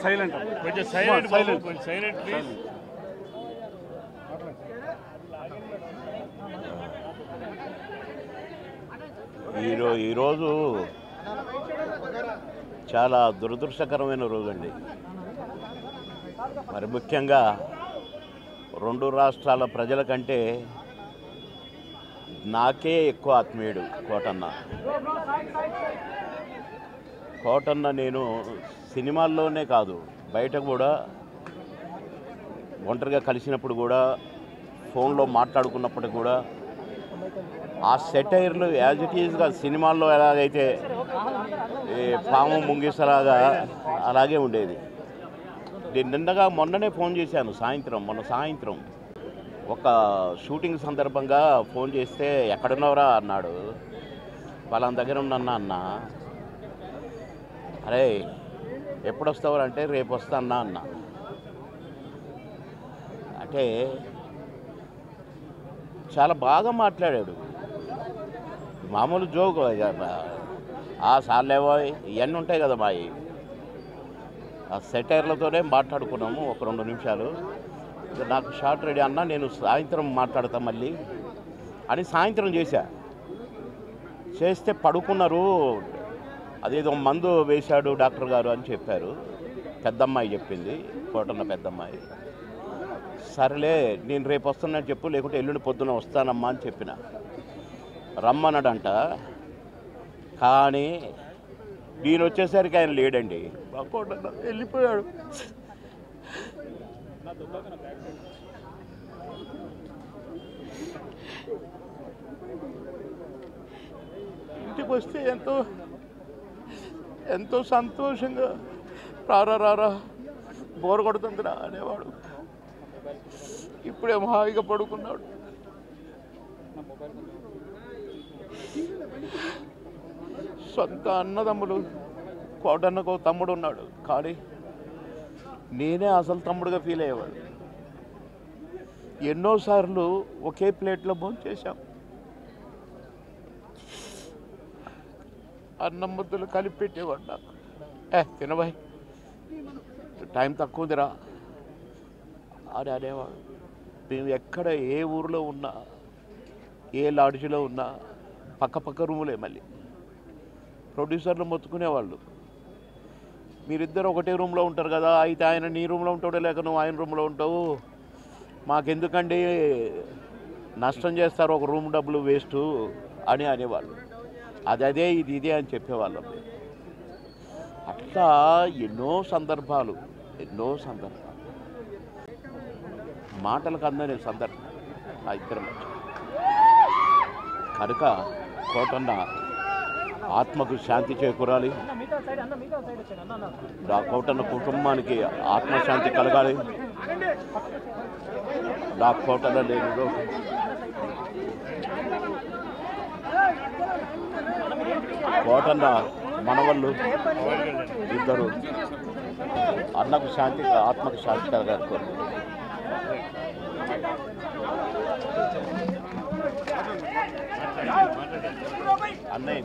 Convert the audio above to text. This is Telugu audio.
సైలెంట్ కొంచెం సైలెంట్ సైలెంట్ కొంచెం సైలెంట్ ప్లీజ్. ఈరోజు చాలా దురదృష్టకరమైన రోజండి. మరి ముఖ్యంగా రెండు రాష్ట్రాల ప్రజల కంటే నాకే ఎక్కువ ఆత్మీయుడు కోటన్న. నేను సినిమాల్లోనే కాదు బయట కూడా ఒంటరిగా కలిసినప్పుడు కూడా ఫోన్లో మాట్లాడుకున్నప్పుడు కూడా ఆ సెటైర్లు యాజ్ ఇట్ ఈజ్గా సినిమాల్లో ఎలాగైతే పాము ముంగిసలాగా అలాగే ఉండేది. మొన్ననే ఫోన్ చేశాను మొన్న సాయంత్రం ఒక షూటింగ్ సందర్భంగా ఫోన్ చేస్తే ఎక్కడున్నావురా అన్నాడు. వాళ్ళ దగ్గర ఉన్నా అన్న. అరే ఎప్పుడు వస్తావు అంటే రేపు వస్తా అన్న. అంటే చాలా బాగా మాట్లాడాడు. మామూలు జోక్ సార్లేవో ఇవన్నీ ఉంటాయి కదా మావి. ఆ సెటైర్లతోనే మాట్లాడుకున్నాము ఒక 2 నిమిషాలు. నాకు షార్ట్ రెడీ అన్న, నేను సాయంత్రం మాట్లాడతా మళ్ళీ అని సాయంత్రం చేస్తే పడుకున్నారు. అదేదో మందు వేశాడు డాక్టర్ గారు అని చెప్పారు. పెద్దమ్మాయి చెప్పింది, కోటన్న పెద్దమ్మాయి. సరేలే నేను రేపు వస్తానని చెప్పు, లేకుంటే ఎల్లుండి పొద్దున వస్తానమ్మా అని చెప్పిన. రమ్మన్నాడంట. కానీ నేను వచ్చేసరికి ఆయన లేడండి. కోటన్న వెళ్ళిపోయాడు. ఇంటికి వస్తే ఎంతో సంతోషంగా రారా బోర్ కొడుతుందిరా అనేవాడు. ఇప్పుడేమో హాయిగా పడుకున్నాడు. సొంత అన్నదమ్ములు, కోటన్నకు తమ్ముడు ఉన్నాడు, కానీ నేనే అసలు తమ్ముడుగా ఫీల్ అయ్యేవాడు. ఎన్నోసార్లు ఒకే ప్లేట్లో భోంచేశాం. అన్నం ముద్దలు కలిపి పెట్టేవాడు నాకు. తినబాయ్ టైం తక్కువ ఉందిరా అని అనేవాడు. మేము ఎక్కడ ఏ ఊరిలో ఉన్నా, ఏ లాడ్జిలో ఉన్నా పక్క రూములే. మళ్ళీ ప్రొడ్యూసర్లు మొత్తుకునేవాళ్ళు, మీరిద్దరు ఒకటే రూమ్లో ఉంటారు కదా, అయితే ఆయన నీ రూమ్లో ఉంటాడో లేక నువ్వు ఆయన రూమ్లో ఉంటావు, మాకెందుకండి నష్టం చేస్తారు, ఒక రూమ్ డబ్బులు వేస్ట్ అని అనేవాళ్ళు. అదే ఇదే అని చెప్పేవాళ్ళం. అట్లా ఎన్నో సందర్భాలు మాటలకు అందని సందర్భం ఆ ఇద్దరి మధ్య. కనుక కోటన్న ఆత్మకు శాంతి చేకూరాలి. ఆ కోటన్న కుటుంబానికి ఆత్మశాంతి కలగాలి. నా కోటన్న లేనిదో కోటన్న మనవళ్ళు ఇద్దరు అన్నకు శాంతి, ఆత్మకు శాంతి కలగాలి. అన్నయ్య